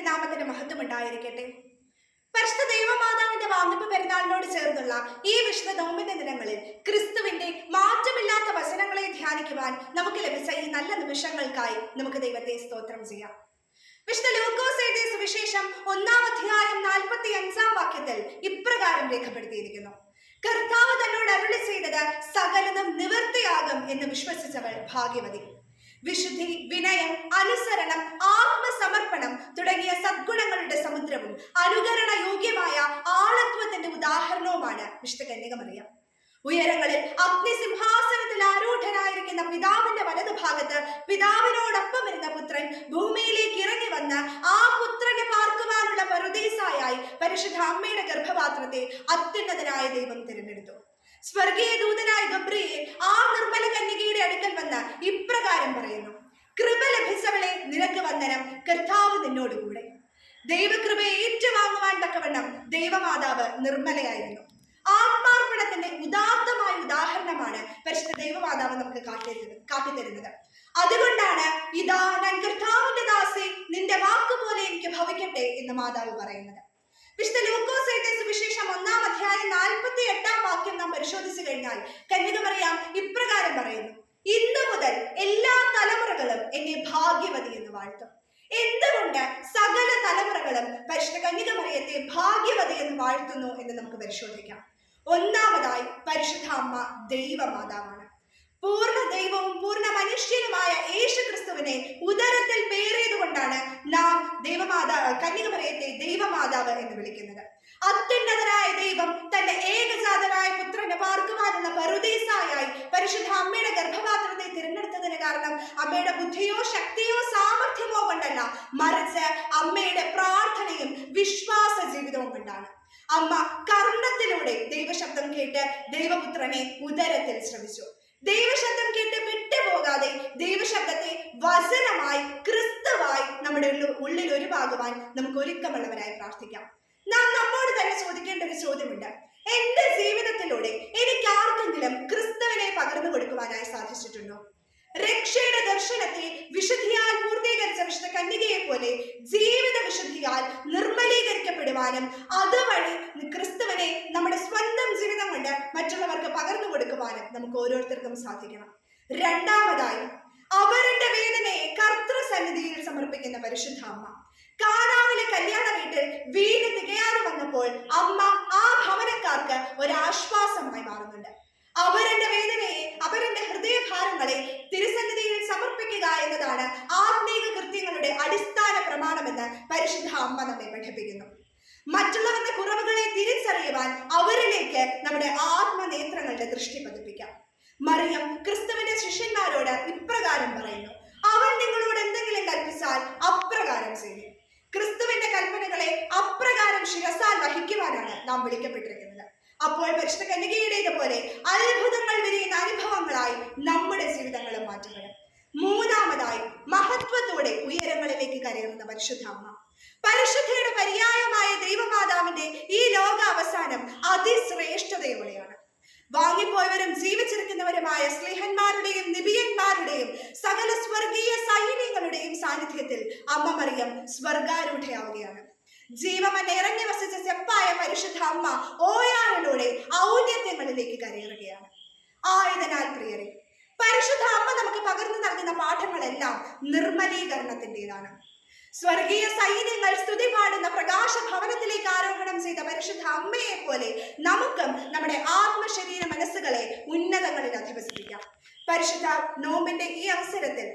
തിരുനാമത്തിന് മഹത്വം ഉണ്ടായിരിക്കട്ടെ. പരിശുദ്ധ ദൈവമാതാവിന്റെ വാങ്ങിപ്പ് പെരുന്നാളിനോട് ചേർന്നുള്ള ഈ വിശുദ്ധ നോമ്പിന്റെ ദിനങ്ങളിൽ ക്രിസ്തുവിന്റെ മാറ്റമില്ലാത്ത വചനങ്ങളെ ധ്യാനിക്കുവാൻ നമുക്ക് ലഭിച്ച ഈ നല്ല നിമിഷങ്ങൾക്കായി നമുക്ക് ദൈവത്തെ സ്തോത്രം ചെയ്യാം. വിശുദ്ധ ലൂക്കോസ് എഴുതിയ സുവിശേഷം 1-ാം അധ്യായം 45-ാം വാക്യത്തിൽ ഇപ്രകാരം രേഖപ്പെടുത്തിയിരിക്കുന്നു: കർത്താവ് തന്നോട് അരുളി ചെയ്തത് സകലതും നിവൃത്തിയാകും എന്ന് വിശ്വസിച്ചവൾ ഭാഗ്യവതി. വിശുദ്ധി, വിനയം, അനുസരണം, ആത്മസമർപ്പണം തുടങ്ങിയ സദ്ഗുണങ്ങളുടെ സമുദ്രവും അനുകരണ യോഗ്യമായ ആളത്വത്തിന്റെ ഉദാഹരണവുമാണ് വിശുദ്ധ കന്യകമറിയം. ഉയരങ്ങളിൽ അഗ്നിസിംഹാസനത്തിൽ ആരൂഢനായിരിക്കുന്ന പിതാവിന്റെ വലതുഭാഗത്ത് പിതാവിനോടൊപ്പം ഇരുന്ന പുത്രൻ ഭൂമിയിലേക്ക് ഇറങ്ങി വന്ന് ആ പുത്രനെ പാർക്കുവാനുള്ള പറുദീസായായി പരിശുദ്ധ അമ്മയുടെ ഗർഭപാത്രത്തെ അത്യുന്നതനായ ദൈവം തിരഞ്ഞെടുത്തു. സ്വർഗീയ ദൂതനായ ഗബ്രിയേൽ ആ നിർമ്മല കന്യകയുടെ അടുക്കൽ വന്ന് ഇപ്രകാരം പറയുന്നു: കൃപ ലഭിച്ചവളെ, നിനക്ക് വന്ദനം, കർത്താവ് നിന്നോടുകൂടെ. ദൈവകൃപയെ ഏറ്റുവാങ്ങുവാൻ തക്കവണ്ണം ദൈവമാതാവ് നിർമ്മലയായിരുന്നു. ആത്മാർപ്പണത്തിന്റെ ഉദാത്തമായ ഉദാഹരണമാണ് പരിശുദ്ധ ദൈവമാതാവ് നമുക്ക് കാട്ടിത്തരുന്നത്. അതുകൊണ്ടാണ് ഇതാ ഞാൻ കർത്താവിന്റെ ദാസി, നിന്റെ വാക്കുപോലെ എനിക്ക് ഭവിക്കട്ടെ എന്ന് മാതാവ് പറയുന്നത്. വിശുദ്ധ ലൂക്കോസ് എഴുതിയ സുവിശേഷം 1-ാം അധ്യായം 48-ാം വാക്യം നാം പരിശോധിച്ചു കഴിഞ്ഞാൽ കന്യകമറിയം ഇപ്രകാരം പറയുന്നു: ഇന്നു മുതൽ എല്ലാ തലമുറകളും എന്നെ ഭാഗ്യവതി എന്ന് വാഴ്ത്തും. എന്തുകൊണ്ട് സകല തലമുറകളും പരിശുദ്ധ കന്യകമറിയത്തെ ഭാഗ്യവതി എന്ന് വാഴ്ത്തുന്നു എന്ന് നമുക്ക് പരിശോധിക്കാം. ഒന്നാമതായി, പരിശുദ്ധ അമ്മ ദൈവമാതാവാണ്. പൂർണ്ണ ദൈവവും പൂർണ്ണ മനുഷ്യനുമായ യേശു ക്രിസ്തുവിനെ ഉദരത്തിൽ പേറിയതുകൊണ്ടാണ് നാം കന്യകമറിയത്തെ ദൈവമാതാവ് എന്ന് വിളിക്കുന്നത്. അത്യുന്നതനായ ദൈവം തന്റെ ഏകജാതനായ പുത്രനെ പാർക്കുവാനുള്ള പറുദീസായായി പരിശുദ്ധ അമ്മയുടെ ഗർഭപാത്രത്തെ തിരഞ്ഞെടുത്തതിന് കാരണം അമ്മയുടെ ബുദ്ധിയോ ശക്തിയോ സാമർഥ്യമോ കൊണ്ടല്ല, മറിച്ച് അമ്മയുടെ പ്രാർത്ഥനയും വിശ്വാസ ജീവിതവും കൊണ്ടാണ്. അമ്മ കർണത്തിലൂടെ ദൈവശബ്ദം കേട്ട് ദൈവപുത്രനെ ഉദരത്തിൽ ശ്രവിച്ചു. ദൈവശബ്ദം കേട്ട് വിട്ടുപോകാതെ ദൈവശബ്ദത്തെ വചനമായി ക്രിസ്തുവായി നമ്മുടെ ഉള്ളിൽ ഒരുപാകുവാൻ നമുക്ക് ഒരുക്കമുള്ളവരായി പ്രാർത്ഥിക്കാം. നാം നമ്മോട് തന്നെ ചോദിക്കേണ്ട ഒരു ചോദ്യമുണ്ട്: എന്റെ ജീവിതത്തിലൂടെ എനിക്ക് ആർക്കെങ്കിലും ക്രിസ്തുവിനെ പകർന്നു കൊടുക്കുവാനായി സാധിച്ചിട്ടുണ്ടോ? രക്ഷയുടെ ദർശനത്തെ വിശുദ്ധിയാൽ പൂർത്തീകരിച്ച വിശുദ്ധ കന്യകയെ പോലെ ജീവിത വിശുദ്ധിയാൽ നിർമ്മലീകരിക്കപ്പെടുവാനും അതുവഴി ക്രിസ്തുവിനെ നമ്മുടെ സ്വന്തം ജീവിതം കൊണ്ട് മറ്റുള്ളവർക്ക് പകർന്നു കൊടുക്കുവാനും നമുക്ക് ഓരോരുത്തർക്കും സാധിക്കണം. രണ്ടാമതായി, അവരുടെ വേദനയെ കർത്തൃസന്നിധിയിൽ സമർപ്പിക്കുന്ന പരിശുദ്ധ അമ്മ. കാനാവിലെ കല്യാണ വീട്ടിൽ വീട് തികയാതെ വന്നപ്പോൾ അമ്മ ആ ഭവനക്കാർക്ക് ഒരാശ്വാസമായി മാറുന്നുണ്ട്. അവരുടെ വേദനയെ, അവരുടെ ഹൃദയഭാരങ്ങളെ തിരുസന്നിധിയിൽ സമർപ്പിക്കുക എന്നതാണ് ആത്മീക കൃത്യങ്ങളുടെ അടിസ്ഥാന പ്രമാണമെന്ന് പരിശുദ്ധ അമ്മ നമ്മെ പഠിപ്പിക്കുന്നു. മറ്റുള്ളവരുടെ കുറവുകളെ തിരിച്ചറിയുവാൻ അവരിലേക്ക് നമ്മുടെ ആത്മനേത്രങ്ങളുടെ ദൃഷ്ടി പതിപ്പിക്കാം. മറിയം ക്രിസ്തുവിന്റെ ശിഷ്യന്മാരോട് ഇപ്രകാരം പറയുന്നു: അവൻ നിങ്ങളോട് എന്തെങ്കിലും കൽപ്പിച്ചാൽ അപ്രകാരം ചെയ്യും. ക്രിസ്തുവിന്റെ കൽപ്പനകളെ അപ്രകാരം ശിരസാൽ വഹിക്കുവാനാണ് നാം വിളിക്കപ്പെട്ടിരിക്കുന്നത്. അപ്പോൾ പരിശുദ്ധ കന്യകയുടേതുപോലെ അത്ഭുതങ്ങൾ വിരിയുന്ന അനുഭവങ്ങളായി നമ്മുടെ ജീവിതങ്ങളും മാറ്റപ്പെടും. മൂന്നാമതായി, മഹത്വത്തോടെ ഉയരങ്ങളിലേക്ക് കയറുന്ന പരിശുദ്ധ അമ്മ. പരിശുദ്ധയുടെ പര്യായമായ ദൈവമാതാവിന്റെ ഈ ലോക അവസാനം അതിശ്രേഷ്ഠതയോടെയാണ്. വാങ്ങിപ്പോയവരും ജീവിച്ചിരിക്കുന്നവരുമായ സ്ലീഹന്മാരുടെയും നിബിയന്മാരുടെയും സകല സ്വർഗീയ സൈന്യങ്ങളുടെയും സാന്നിധ്യത്തിൽ അമ്മ മറിയം സ്വർഗാരൂഢയാവുകയാണ്. ജീവമൻ ഇറങ്ങി വസിച്ച ചെപ്പായ പരിശുദ്ധ അമ്മ ഓയാറിലൂടെ ഔന്നത്യങ്ങളിലേക്ക് കരയേറുകയാണ്. ആയതിനാൽ പ്രിയരെ, പരിശുദ്ധ അമ്മ നമുക്ക് പകർന്നു നൽകുന്ന പാഠങ്ങളെല്ലാം നിർമ്മലീകരണത്തിൻ്റെതാണ്. സ്വർഗീയ സൈന്യങ്ങൾ സ്തുതി പാടുന്ന പ്രകാശ ഭവനത്തിലേക്ക് ആരോഹണം ചെയ്ത പരിശുദ്ധ അമ്മയെ പോലെ നമുക്കും നമ്മുടെ ആത്മശരീര മനസ്സുകളെ ഉന്നതങ്ങളിൽ അധിവസിപ്പിക്കാം. പരിശുദ്ധ നോമ്പിന്റെ ഈ അവസരത്തിൽ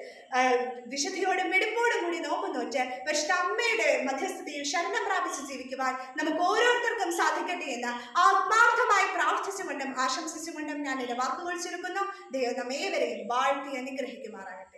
വിശുദ്ധിയോടും വെടിപ്പോടും കൂടി നോമ്പ് നോറ്റ് പരിശുദ്ധ അമ്മയുടെ മധ്യസ്ഥതയിൽ ശരണം പ്രാപിച്ച് ജീവിക്കുവാൻ നമുക്ക് ഓരോരുത്തർക്കും സാധിക്കട്ടെ എന്ന് ആത്മാർത്ഥമായി പ്രാർത്ഥിച്ചുകൊണ്ടും ആശംസിച്ചുകൊണ്ടും ഞാൻ എന്റെ വാക്കുകൾ ചുരുക്കുന്നു. ദൈവം നമ്മേവരെയും വാഴ്ത്തി അനുഗ്രഹിക്കുമാറാകട്ടെ.